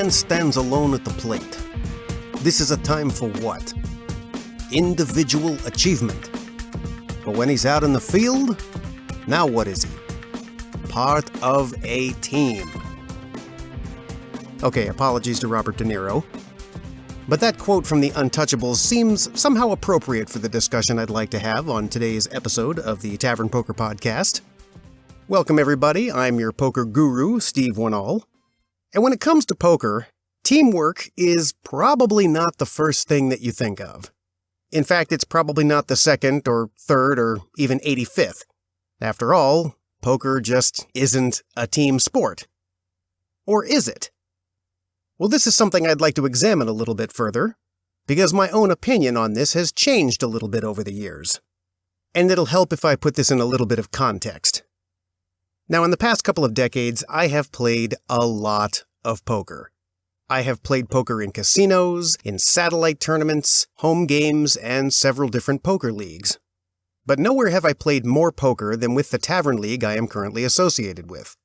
man stands alone at the plate. This is a time for what? Individual achievement. But when he's out in the field, now what is he? Part of a team. Okay, apologies to Robert De Niro. But that quote from The Untouchables seems somehow appropriate for the discussion I'd like to have on today's episode of the Tavern Poker Podcast. Welcome everybody, I'm your poker guru, Steve Wannall. And when it comes to poker, teamwork is probably not the first thing that you think of. In fact, it's probably not the second or third or even 85th. After all, poker just isn't a team sport. Or is it? Well, this is something I'd like to examine a little bit further, because my own opinion on this has changed a little bit over the years. And it'll help if I put this in a little bit of context. Now, in the past couple of decades, I have played a lot of poker. I have played poker in casinos, in satellite tournaments, home games, and several different poker leagues. But nowhere have I played more poker than with the Tavern League I am currently associated with.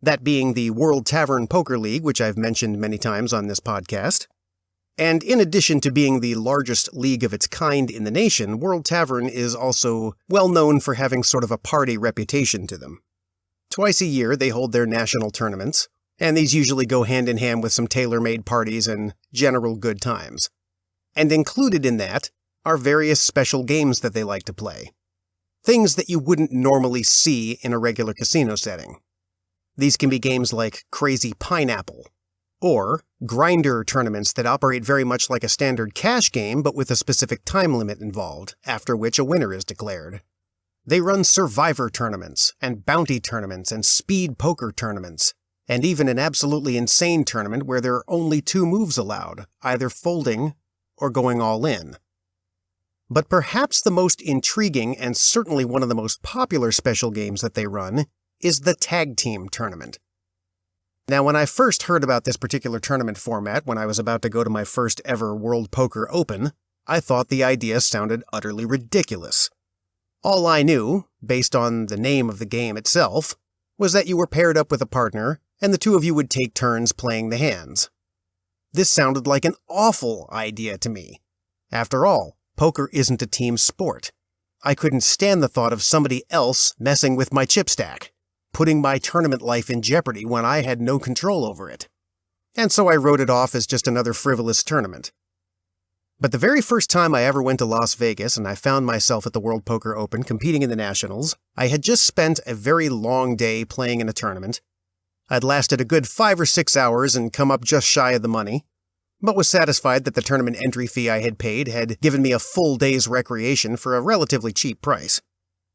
That being the World Tavern Poker League, which I've mentioned many times on this podcast. And in addition to being the largest league of its kind in the nation, World Tavern is also well known for having sort of a party reputation to them. Twice a year they hold their national tournaments, and these usually go hand in hand with some tailor-made parties and general good times. And included in that are various special games that they like to play. Things that you wouldn't normally see in a regular casino setting. These can be games like Crazy Pineapple, or grinder tournaments that operate very much like a standard cash game but with a specific time limit involved, after which a winner is declared. They run survivor tournaments, and bounty tournaments, and speed poker tournaments, and even an absolutely insane tournament where there are only 2 moves allowed, either folding or going all in. But perhaps the most intriguing and certainly one of the most popular special games that they run is the Tag Team Tournament. Now, when I first heard about this particular tournament format when I was about to go to my first ever World Poker Open, I thought the idea sounded utterly ridiculous. All I knew, based on the name of the game itself, was that you were paired up with a partner and the 2 of you would take turns playing the hands. This sounded like an awful idea to me. After all, poker isn't a team sport. I couldn't stand the thought of somebody else messing with my chip stack, putting my tournament life in jeopardy when I had no control over it. And so I wrote it off as just another frivolous tournament. But the very first time I ever went to Las Vegas and I found myself at the World Poker Open competing in the Nationals, I had just spent a very long day playing in a tournament. I'd lasted a good 5 or 6 hours and come up just shy of the money, but was satisfied that the tournament entry fee I had paid had given me a full day's recreation for a relatively cheap price.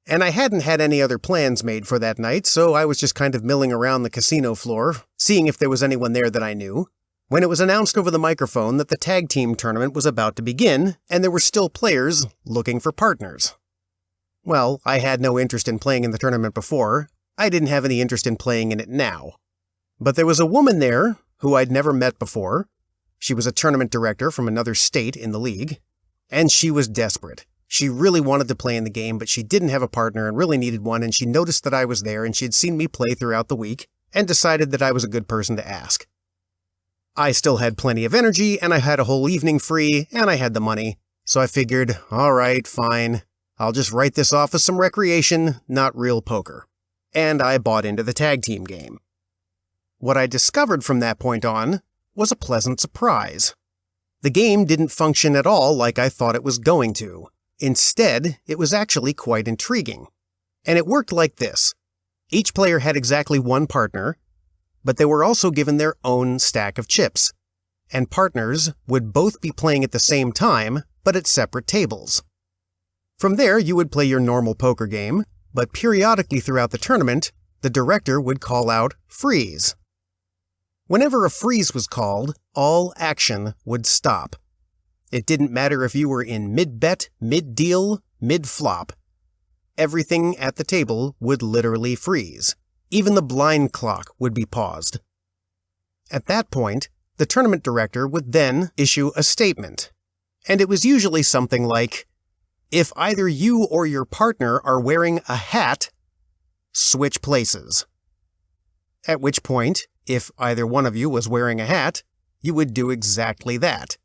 And I hadn't had any other plans made for that night, so I was just kind of milling around the casino floor, seeing if there was anyone there that I knew, when it was announced over the microphone that the tag team tournament was about to begin, and there were still players looking for partners. Well, I had no interest in playing in the tournament before. I didn't have any interest in playing in it now. But there was a woman there who I'd never met before. She was a tournament director from another state in the league, and she was desperate. She really wanted to play in the game, but she didn't have a partner and really needed one, and she noticed that I was there and she'd seen me play throughout the week and decided that I was a good person to ask. I still had plenty of energy, and I had a whole evening free, and I had the money, so I figured, all right, fine, I'll just write this off as some recreation, not real poker. And I bought into the tag team game. What I discovered from that point on was a pleasant surprise. The game didn't function at all like I thought it was going to. Instead, it was actually quite intriguing. And it worked like this. Each player had exactly 1 partner, but they were also given their own stack of chips. And partners would both be playing at the same time, but at separate tables. From there, you would play your normal poker game, but periodically throughout the tournament, the director would call out freeze. Whenever a freeze was called, all action would stop. It didn't matter if you were in mid-bet, mid-deal, mid-flop. Everything at the table would literally freeze. Even the blind clock would be paused. At that point, the tournament director would then issue a statement. And it was usually something like, if either you or your partner are wearing a hat, switch places. At which point, if either one of you was wearing a hat, you would do exactly that.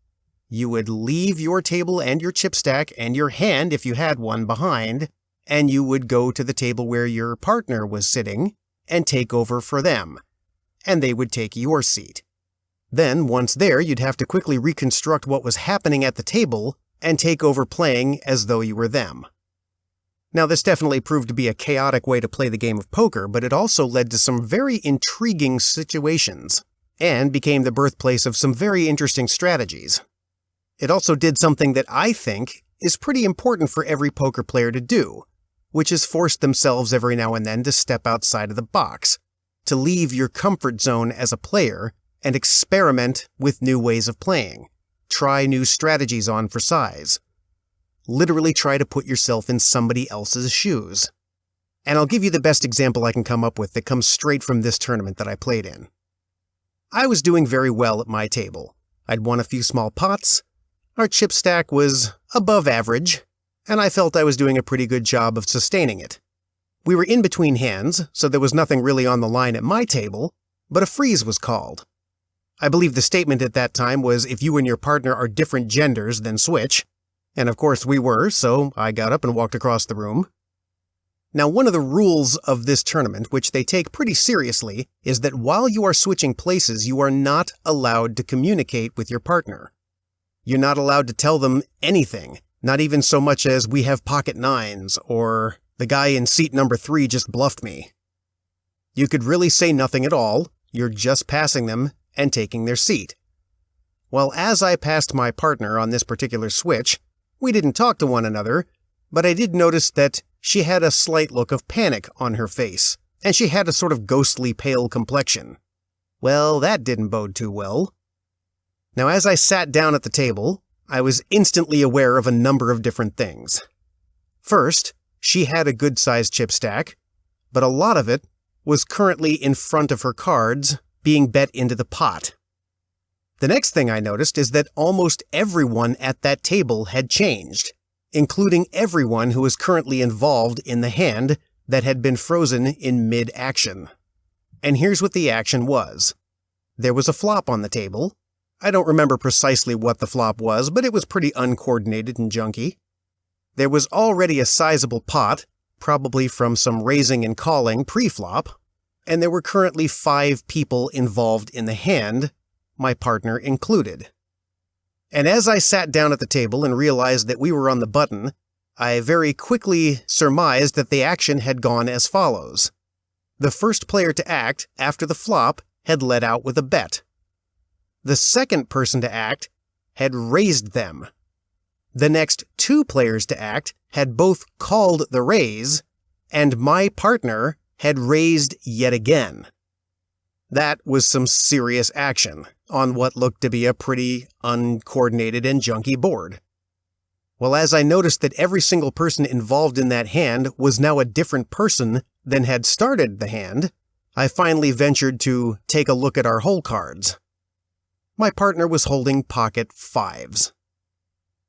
You would leave your table and your chip stack and your hand, if you had one, behind, and you would go to the table where your partner was sitting and take over for them, and they would take your seat. Then, once there, you'd have to quickly reconstruct what was happening at the table and take over playing as though you were them. Now, this definitely proved to be a chaotic way to play the game of poker, but it also led to some very intriguing situations, and became the birthplace of some very interesting strategies. It also did something that I think is pretty important for every poker player to do, which is force themselves every now and then to step outside of the box, to leave your comfort zone as a player and experiment with new ways of playing, try new strategies on for size. Literally try to put yourself in somebody else's shoes. And I'll give you the best example I can come up with that comes straight from this tournament that I played in. I was doing very well at my table. I'd won a few small pots, our chip stack was above average, and I felt I was doing a pretty good job of sustaining it. We were in between hands, so there was nothing really on the line at my table, but a freeze was called. I believe the statement at that time was, if you and your partner are different genders, then switch. And of course we were, so I got up and walked across the room. Now, one of the rules of this tournament, which they take pretty seriously, is that while you are switching places, you are not allowed to communicate with your partner. You're not allowed to tell them anything, not even so much as, we have pocket nines, or the guy in seat number 3 just bluffed me. You could really say nothing at all, you're just passing them and taking their seat. Well, as I passed my partner on this particular switch, we didn't talk to one another, but I did notice that she had a slight look of panic on her face, and she had a sort of ghostly pale complexion. Well, that didn't bode too well. Now, as I sat down at the table, I was instantly aware of a number of different things. First, she had a good-sized chip stack, but a lot of it was currently in front of her cards, being bet into the pot. The next thing I noticed is that almost everyone at that table had changed, including everyone who was currently involved in the hand that had been frozen in mid-action. And here's what the action was. There was a flop on the table. I don't remember precisely what the flop was, but it was pretty uncoordinated and junky. There was already a sizable pot, probably from some raising and calling pre-flop, and there were currently 5 people involved in the hand, my partner included. And as I sat down at the table and realized that we were on the button, I very quickly surmised that the action had gone as follows. The first player to act after the flop had led out with a bet. The second person to act had raised them. The next 2 players to act had both called the raise, and my partner had raised yet again. That was some serious action on what looked to be a pretty uncoordinated and junky board. Well, as I noticed that every single person involved in that hand was now a different person than had started the hand, I finally ventured to take a look at our hole cards. My partner was holding pocket 5s.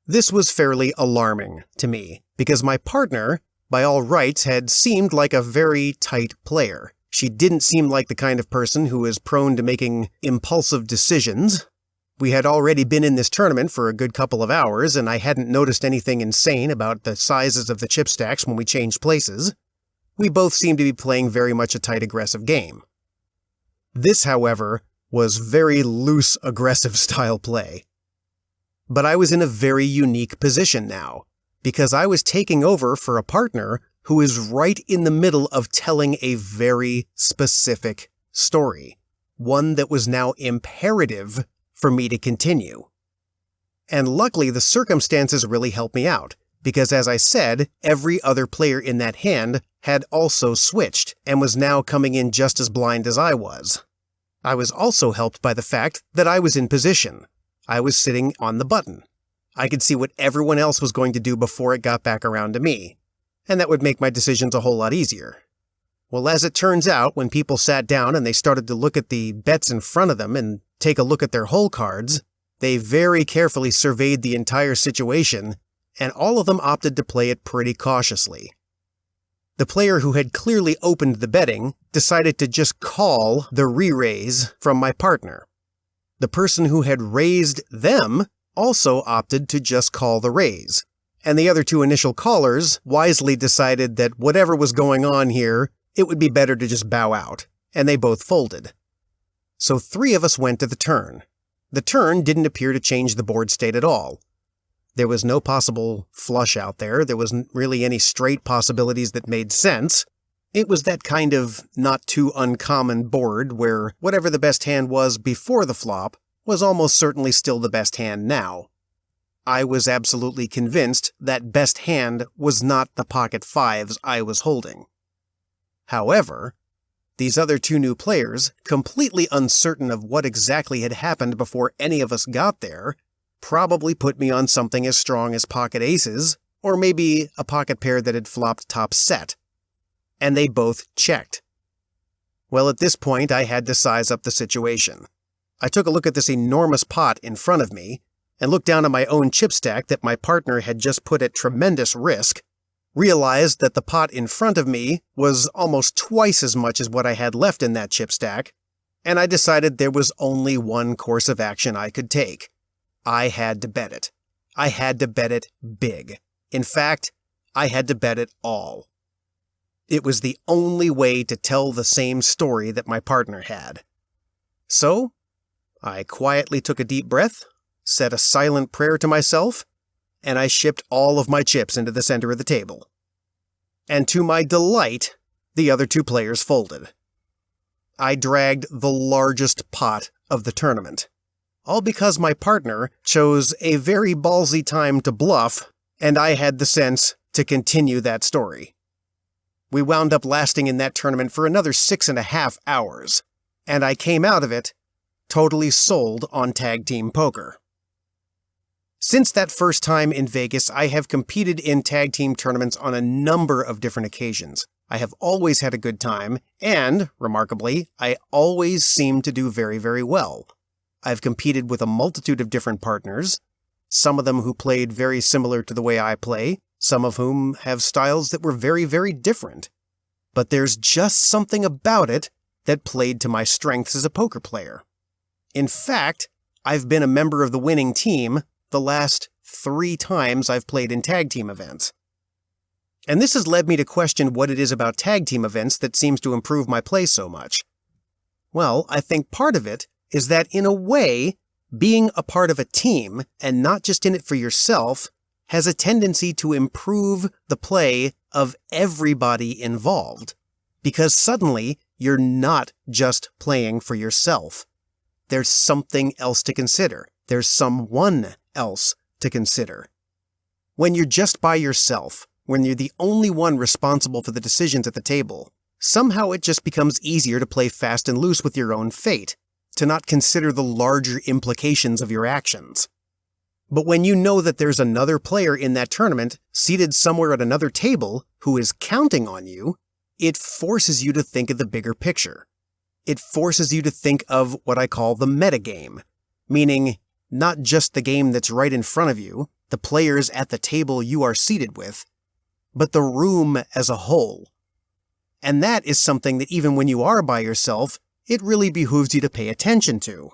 This was fairly alarming to me, because my partner, by all rights, had seemed like a very tight player. She didn't seem like the kind of person who is prone to making impulsive decisions. We had already been in this tournament for a good couple of hours, and I hadn't noticed anything insane about the sizes of the chip stacks when we changed places. We both seemed to be playing very much a tight, aggressive game. This, however, was very loose, aggressive style play. But I was in a very unique position now, because I was taking over for a partner who is right in the middle of telling a very specific story, one that was now imperative for me to continue. And luckily, the circumstances really helped me out, because as I said, every other player in that hand had also switched and was now coming in just as blind as I was. I was also helped by the fact that I was in position. I was sitting on the button. I could see what everyone else was going to do before it got back around to me, and that would make my decisions a whole lot easier. Well, as it turns out, when people sat down and they started to look at the bets in front of them and take a look at their hole cards, they very carefully surveyed the entire situation, and all of them opted to play it pretty cautiously. The player who had clearly opened the betting decided to just call the re-raise from my partner. The person who had raised them also opted to just call the raise, and the other two initial callers wisely decided that whatever was going on here, it would be better to just bow out, and they both folded. So 3 of us went to the turn. The turn didn't appear to change the board state at all. There was no possible flush out there. There wasn't really any straight possibilities that made sense. It was that kind of not too uncommon board where whatever the best hand was before the flop was almost certainly still the best hand now. I was absolutely convinced that best hand was not the pocket 5s I was holding. However, these other 2 new players, completely uncertain of what exactly had happened before any of us got there, probably put me on something as strong as pocket aces, or maybe a pocket pair that had flopped top set. And they both checked. Well, at this point, I had to size up the situation. I took a look at this enormous pot in front of me, and looked down at my own chip stack that my partner had just put at tremendous risk, realized that the pot in front of me was almost twice as much as what I had left in that chip stack, and I decided there was only one course of action I could take. I had to bet it. I had to bet it big. In fact, I had to bet it all. It was the only way to tell the same story that my partner had. So, I quietly took a deep breath, said a silent prayer to myself, and I shipped all of my chips into the center of the table. And to my delight, the other 2 players folded. I dragged the largest pot of the tournament, all because my partner chose a very ballsy time to bluff, and I had the sense to continue that story. We wound up lasting in that tournament for another 6.5 hours, and I came out of it totally sold on tag team poker. Since that first time in Vegas, I have competed in tag team tournaments on a number of different occasions. I have always had a good time, and, remarkably, I always seem to do very, very well. I've competed with a multitude of different partners, some of them who played very similar to the way I play, some of whom have styles that were very, very different. But there's just something about it that played to my strengths as a poker player. In fact, I've been a member of the winning team the last 3 times I've played in tag team events. And this has led me to question what it is about tag team events that seems to improve my play so much. Well, I think part of it is that, in a way, being a part of a team, and not just in it for yourself, has a tendency to improve the play of everybody involved. Because suddenly, you're not just playing for yourself. There's something else to consider. There's someone else to consider. When you're just by yourself, when you're the only one responsible for the decisions at the table, somehow it just becomes easier to play fast and loose with your own fate, to not consider the larger implications of your actions. But when you know that there's another player in that tournament, seated somewhere at another table, who is counting on you, it forces you to think of the bigger picture. It forces you to think of what I call the metagame, meaning not just the game that's right in front of you, the players at the table you are seated with, but the room as a whole. And that is something that even when you are by yourself, it really behooves you to pay attention to.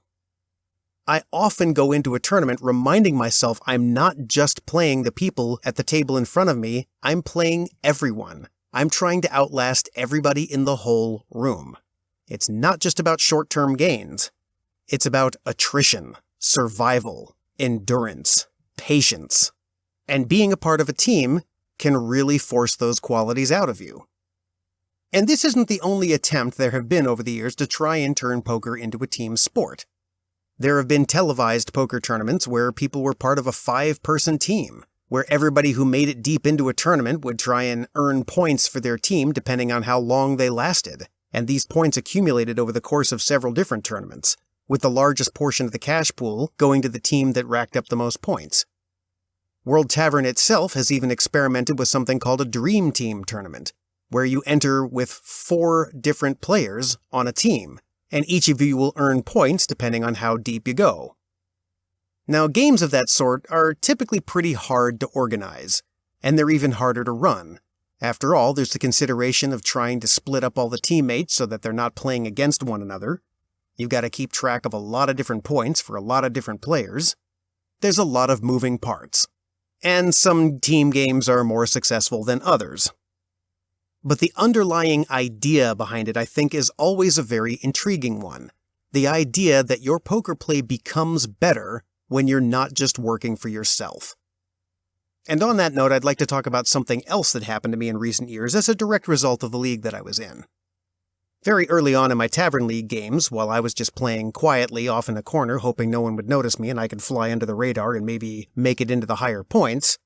I often go into a tournament reminding myself I'm not just playing the people at the table in front of me, I'm playing everyone. I'm trying to outlast everybody in the whole room. It's not just about short-term gains. It's about attrition, survival, endurance, patience. And being a part of a team can really force those qualities out of you. And this isn't the only attempt there have been over the years to try and turn poker into a team sport. There have been televised poker tournaments where people were part of a 5-person team, where everybody who made it deep into a tournament would try and earn points for their team depending on how long they lasted, and these points accumulated over the course of several different tournaments, with the largest portion of the cash pool going to the team that racked up the most points. World Tavern itself has even experimented with something called a Dream Team tournament, where you enter with 4 different players on a team, and each of you will earn points depending on how deep you go. Now, games of that sort are typically pretty hard to organize, and they're even harder to run. After all, there's the consideration of trying to split up all the teammates so that they're not playing against one another. You've got to keep track of a lot of different points for a lot of different players. There's a lot of moving parts. And some team games are more successful than others. But the underlying idea behind it, I think, is always a very intriguing one. The idea that your poker play becomes better when you're not just working for yourself. And on that note, I'd like to talk about something else that happened to me in recent years as a direct result of the league that I was in. Very early on in my Tavern League games, while I was just playing quietly off in a corner hoping no one would notice me and I could fly under the radar and maybe make it into the higher points,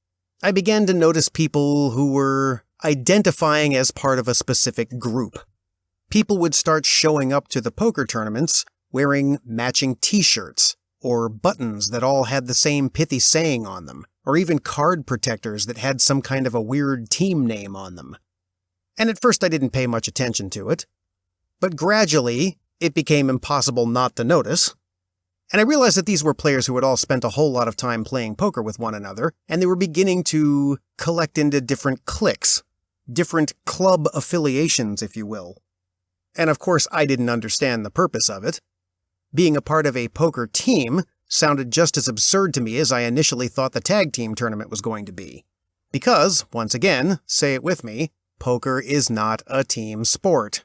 I began to notice people who were identifying as part of a specific group. People would start showing up to the poker tournaments wearing matching t-shirts, or buttons that all had the same pithy saying on them, or even card protectors that had some kind of a weird team name on them. And at first I didn't pay much attention to it, but gradually it became impossible not to notice, and I realized that these were players who had all spent a whole lot of time playing poker with one another, and they were beginning to collect into different cliques, different club affiliations, if you will. And of course I didn't understand the purpose of it. Being a part of a poker team sounded just as absurd to me as I initially thought the tag team tournament was going to be. Because, once again, say it with me, poker is not a team sport.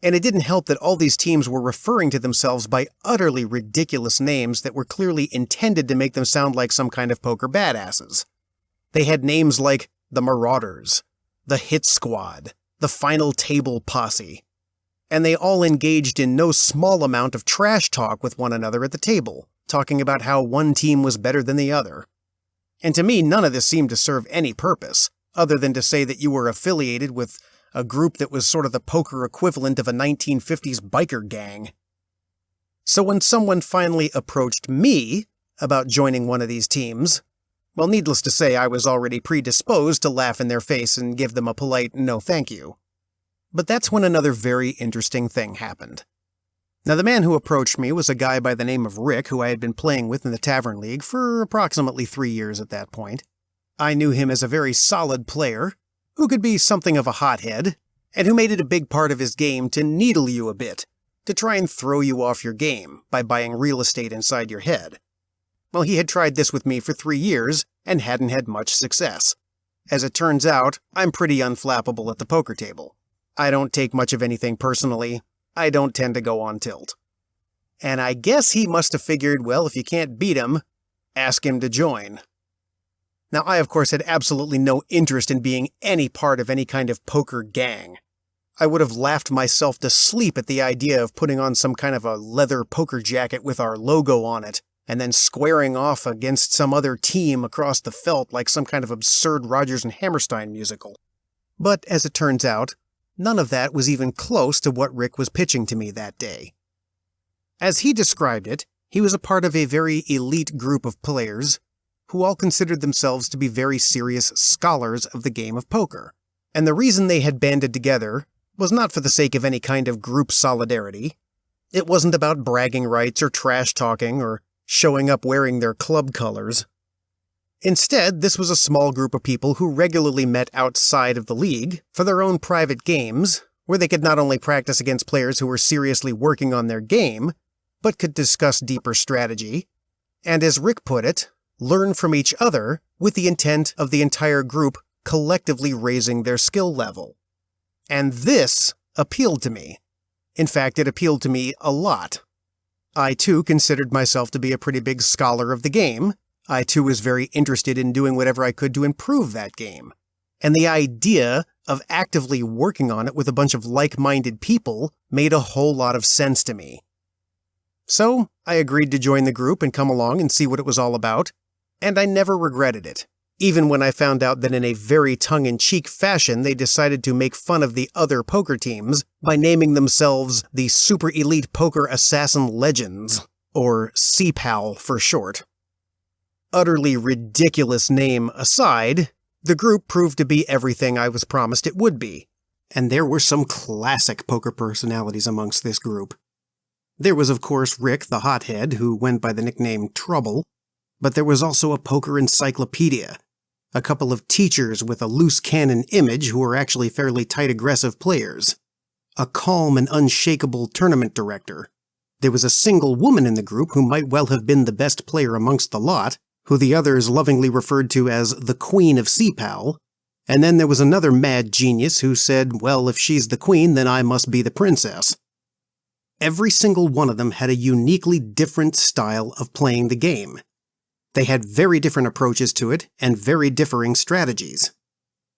And it didn't help that all these teams were referring to themselves by utterly ridiculous names that were clearly intended to make them sound like some kind of poker badasses. They had names like the Marauders, the Hit Squad, the Final Table Posse, and they all engaged in no small amount of trash talk with one another at the table, talking about how one team was better than the other. And to me, none of this seemed to serve any purpose, other than to say that you were affiliated with a group that was sort of the poker equivalent of a 1950s biker gang. So when someone finally approached me about joining one of these teams, well, needless to say, I was already predisposed to laugh in their face and give them a polite no thank you. But that's when another very interesting thing happened. Now, the man who approached me was a guy by the name of Rick, who I had been playing with in the Tavern League for approximately 3 years at that point. I knew him as a very solid player, who could be something of a hothead, and who made it a big part of his game to needle you a bit, to try and throw you off your game by buying real estate inside your head. Well, he had tried this with me for 3 years and hadn't had much success. As it turns out, I'm pretty unflappable at the poker table. I don't take much of anything personally. I don't tend to go on tilt. And I guess he must have figured, well, if you can't beat him, ask him to join. Now, I of course had absolutely no interest in being any part of any kind of poker gang. I would have laughed myself to sleep at the idea of putting on some kind of a leather poker jacket with our logo on it, and then squaring off against some other team across the felt like some kind of absurd Rodgers and Hammerstein musical. But as it turns out, none of that was even close to what Rick was pitching to me that day. As he described it, he was a part of a very elite group of players who all considered themselves to be very serious scholars of the game of poker. And the reason they had banded together was not for the sake of any kind of group solidarity. It wasn't about bragging rights or trash talking or showing up wearing their club colors. Instead, this was a small group of people who regularly met outside of the league for their own private games, where they could not only practice against players who were seriously working on their game, but could discuss deeper strategy, and as Rick put it, learn from each other with the intent of the entire group collectively raising their skill level. And this appealed to me. In fact, it appealed to me a lot. I too considered myself to be a pretty big scholar of the game. I too was very interested in doing whatever I could to improve that game. And the idea of actively working on it with a bunch of like-minded people made a whole lot of sense to me. So, I agreed to join the group and come along and see what it was all about, and I never regretted it, even when I found out that in a very tongue-in-cheek fashion they decided to make fun of the other poker teams by naming themselves the Super Elite Poker Assassin Legends, or CPAL for short. Utterly ridiculous name aside, the group proved to be everything I was promised it would be, and there were some classic poker personalities amongst this group. There was, of course, Rick the Hothead, who went by the nickname Trouble, but there was also a poker encyclopedia, a couple of teachers with a loose cannon image who were actually fairly tight aggressive players, a calm and unshakable tournament director, There was a single woman in the group who might well have been the best player amongst the lot, who the others lovingly referred to as the Queen of Seapal, and then there was another mad genius who said, well, if she's the queen, then I must be the princess. Every single one of them had a uniquely different style of playing the game. They had very different approaches to it and very differing strategies.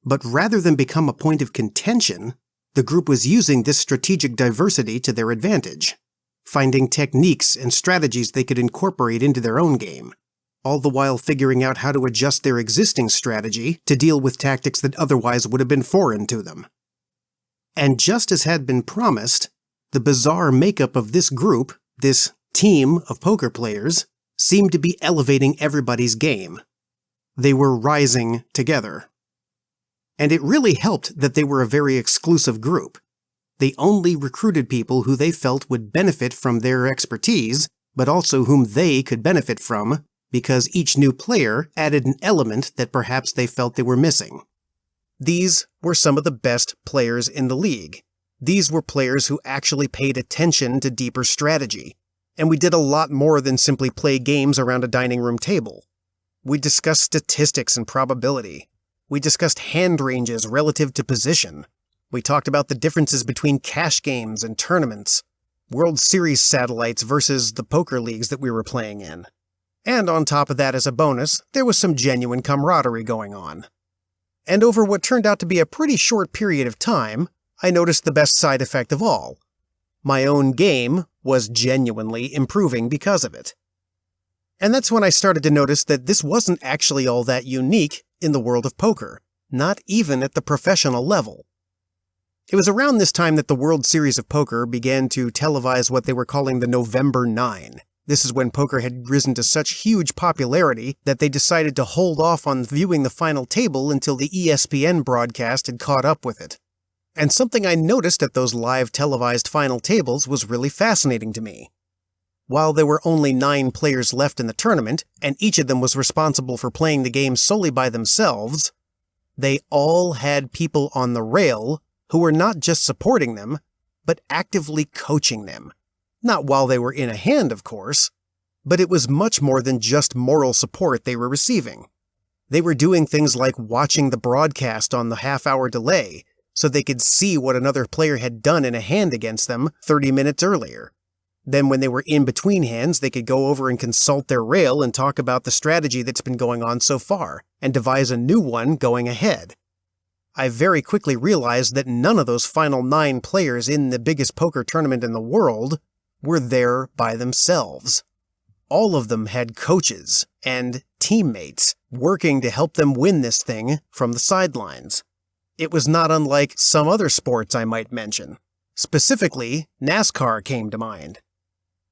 But rather than become a point of contention, the group was using this strategic diversity to their advantage, finding techniques and strategies they could incorporate into their own game, all the while figuring out how to adjust their existing strategy to deal with tactics that otherwise would have been foreign to them. And just as had been promised, the bizarre makeup of this group, this team of poker players, seemed to be elevating everybody's game. They were rising together. And it really helped that they were a very exclusive group. They only recruited people who they felt would benefit from their expertise, but also whom they could benefit from, because each new player added an element that perhaps they felt they were missing. These were some of the best players in the league. These were players who actually paid attention to deeper strategy, and we did a lot more than simply play games around a dining room table. We discussed statistics and probability. We discussed hand ranges relative to position. We talked about the differences between cash games and tournaments, World Series satellites versus the poker leagues that we were playing in. And on top of that, as a bonus, there was some genuine camaraderie going on. And over what turned out to be a pretty short period of time, I noticed the best side effect of all. My own game was genuinely improving because of it. And that's when I started to notice that this wasn't actually all that unique in the world of poker, not even at the professional level. It was around this time that the World Series of Poker began to televise what they were calling the November 9. This is when poker had risen to such huge popularity that they decided to hold off on viewing the final table until the ESPN broadcast had caught up with it. And something I noticed at those live televised final tables was really fascinating to me. While there were only 9 players left in the tournament, and each of them was responsible for playing the game solely by themselves, they all had people on the rail who were not just supporting them, but actively coaching them. Not while they were in a hand, of course, but it was much more than just moral support they were receiving. They were doing things like watching the broadcast on the half-hour delay, so they could see what another player had done in a hand against them 30 minutes earlier. Then when they were in between hands, they could go over and consult their rail and talk about the strategy that's been going on so far, and devise a new one going ahead. I very quickly realized that none of those final 9 players in the biggest poker tournament in the world were there by themselves. All of them had coaches and teammates working to help them win this thing from the sidelines. It was not unlike some other sports I might mention. Specifically, NASCAR came to mind.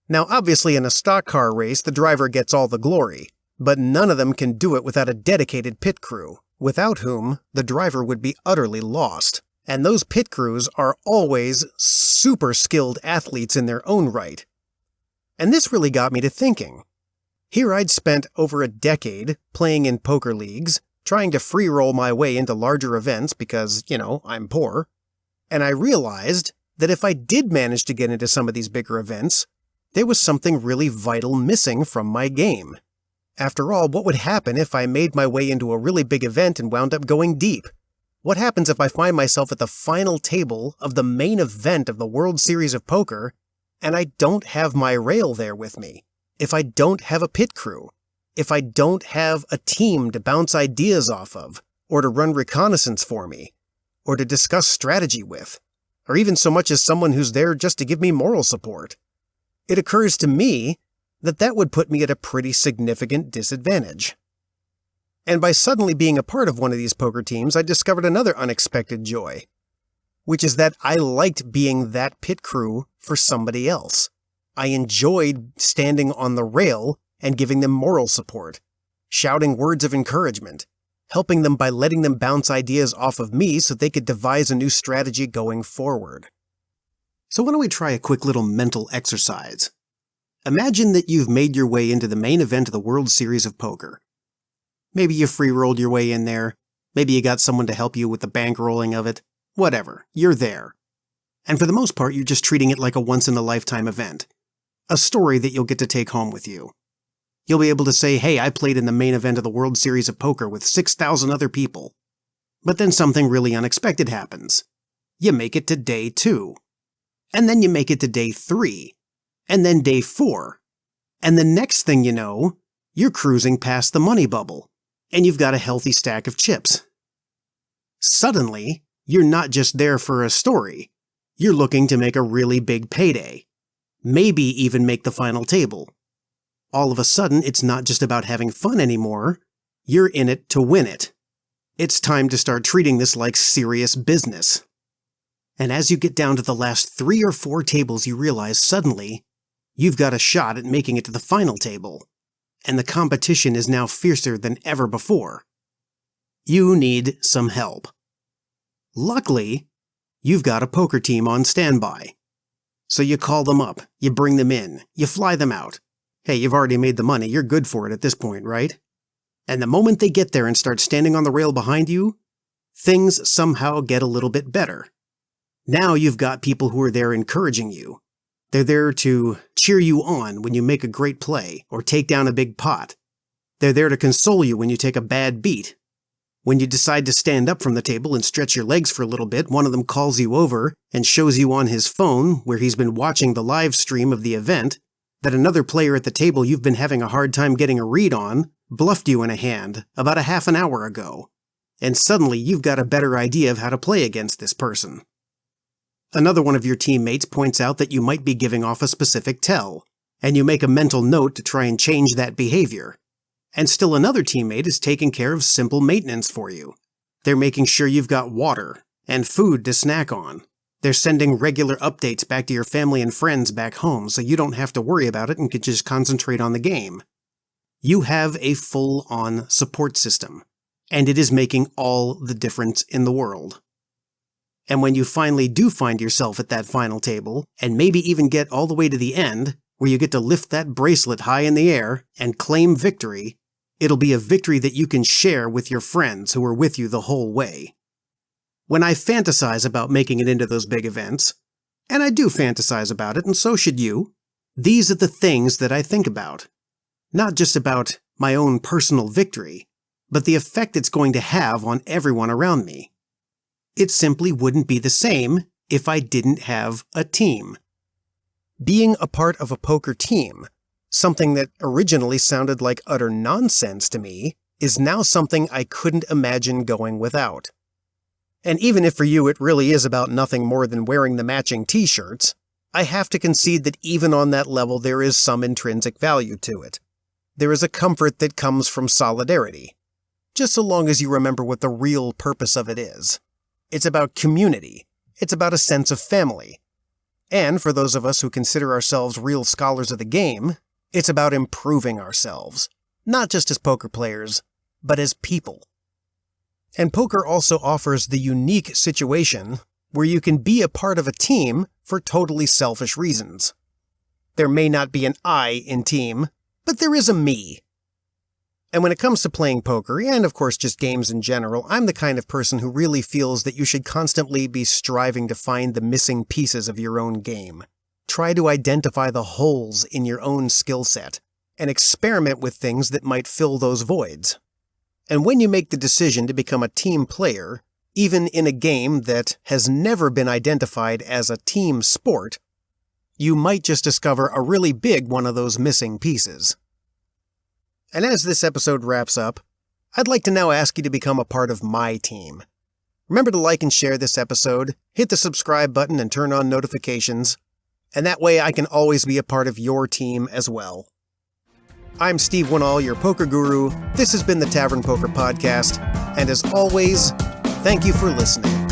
Now, obviously in a stock car race, the driver gets all the glory, but none of them can do it without a dedicated pit crew, without whom the driver would be utterly lost. And those pit crews are always super skilled athletes in their own right. And this really got me to thinking. Here I'd spent over a decade playing in poker leagues, trying to free roll my way into larger events because, I'm poor. And I realized that if I did manage to get into some of these bigger events, there was something really vital missing from my game. After all, what would happen if I made my way into a really big event and wound up going deep? What happens if I find myself at the final table of the main event of the World Series of Poker, and I don't have my rail there with me? If I don't have a pit crew? If I don't have a team to bounce ideas off of, or to run reconnaissance for me, or to discuss strategy with, or even so much as someone who's there just to give me moral support? It occurs to me that that would put me at a pretty significant disadvantage. And by suddenly being a part of one of these poker teams, I discovered another unexpected joy, which is that I liked being that pit crew for somebody else. I enjoyed standing on the rail and giving them moral support, shouting words of encouragement, helping them by letting them bounce ideas off of me so they could devise a new strategy going forward. So why don't we try a quick little mental exercise? Imagine that you've made your way into the main event of the World Series of Poker. Maybe you free-rolled your way in there. Maybe you got someone to help you with the bankrolling of it. Whatever, you're there. And for the most part, you're just treating it like a once-in-a-lifetime event. a story that you'll get to take home with you. You'll be able to say, hey, I played in the main event of the World Series of Poker with 6,000 other people. But then something really unexpected happens. You make it to day 2. And then you make it to day 3. And then day 4. And the next thing you know, you're cruising past the money bubble, and you've got a healthy stack of chips. Suddenly, you're not just there for a story. You're looking to make a really big payday. Maybe even make the final table. All of a sudden, it's not just about having fun anymore. You're in it to win it. It's time to start treating this like serious business. And as you get down to the last 3 or 4 tables, you realize suddenly, you've got a shot at making it to the final table. And the competition is now fiercer than ever before. You need some help. Luckily, you've got a poker team on standby. So you call them up, you bring them in, you fly them out. Hey, you've already made the money, you're good for it at this point, right? And the moment they get there and start standing on the rail behind you, things somehow get a little bit better. Now you've got people who are there encouraging you. They're there to cheer you on when you make a great play or take down a big pot. They're there to console you when you take a bad beat. When you decide to stand up from the table and stretch your legs for a little bit, one of them calls you over and shows you on his phone, where he's been watching the live stream of the event, that another player at the table you've been having a hard time getting a read on bluffed you in a hand about a half an hour ago, and suddenly you've got a better idea of how to play against this person. Another one of your teammates points out that you might be giving off a specific tell, and you make a mental note to try and change that behavior. And still another teammate is taking care of simple maintenance for you. They're making sure you've got water and food to snack on. They're sending regular updates back to your family and friends back home so you don't have to worry about it and can just concentrate on the game. You have a full-on support system, and it is making all the difference in the world. And when you finally do find yourself at that final table, and maybe even get all the way to the end, where you get to lift that bracelet high in the air and claim victory, it'll be a victory that you can share with your friends who are with you the whole way. When I fantasize about making it into those big events, and I do fantasize about it, and so should you, these are the things that I think about. Not just about my own personal victory, but the effect it's going to have on everyone around me. It simply wouldn't be the same if I didn't have a team. Being a part of a poker team, something that originally sounded like utter nonsense to me, is now something I couldn't imagine going without. And even if for you it really is about nothing more than wearing the matching t-shirts, I have to concede that even on that level there is some intrinsic value to it. There is a comfort that comes from solidarity, just so long as you remember what the real purpose of it is. It's about community. It's about a sense of family. And for those of us who consider ourselves real scholars of the game, it's about improving ourselves, not just as poker players, but as people. And poker also offers the unique situation where you can be a part of a team for totally selfish reasons. There may not be an I in team, but there is a me. And when it comes to playing poker, and of course just games in general, I'm the kind of person who really feels that you should constantly be striving to find the missing pieces of your own game. Try to identify the holes in your own skill set, and experiment with things that might fill those voids. And when you make the decision to become a team player, even in a game that has never been identified as a team sport, you might just discover a really big one of those missing pieces. And as this episode wraps up, I'd like to now ask you to become a part of my team. Remember to like and share this episode, hit the subscribe button and turn on notifications, and that way I can always be a part of your team as well. I'm Steve Wannall, your poker guru. This has been the Tavern Poker Podcast, and as always, thank you for listening.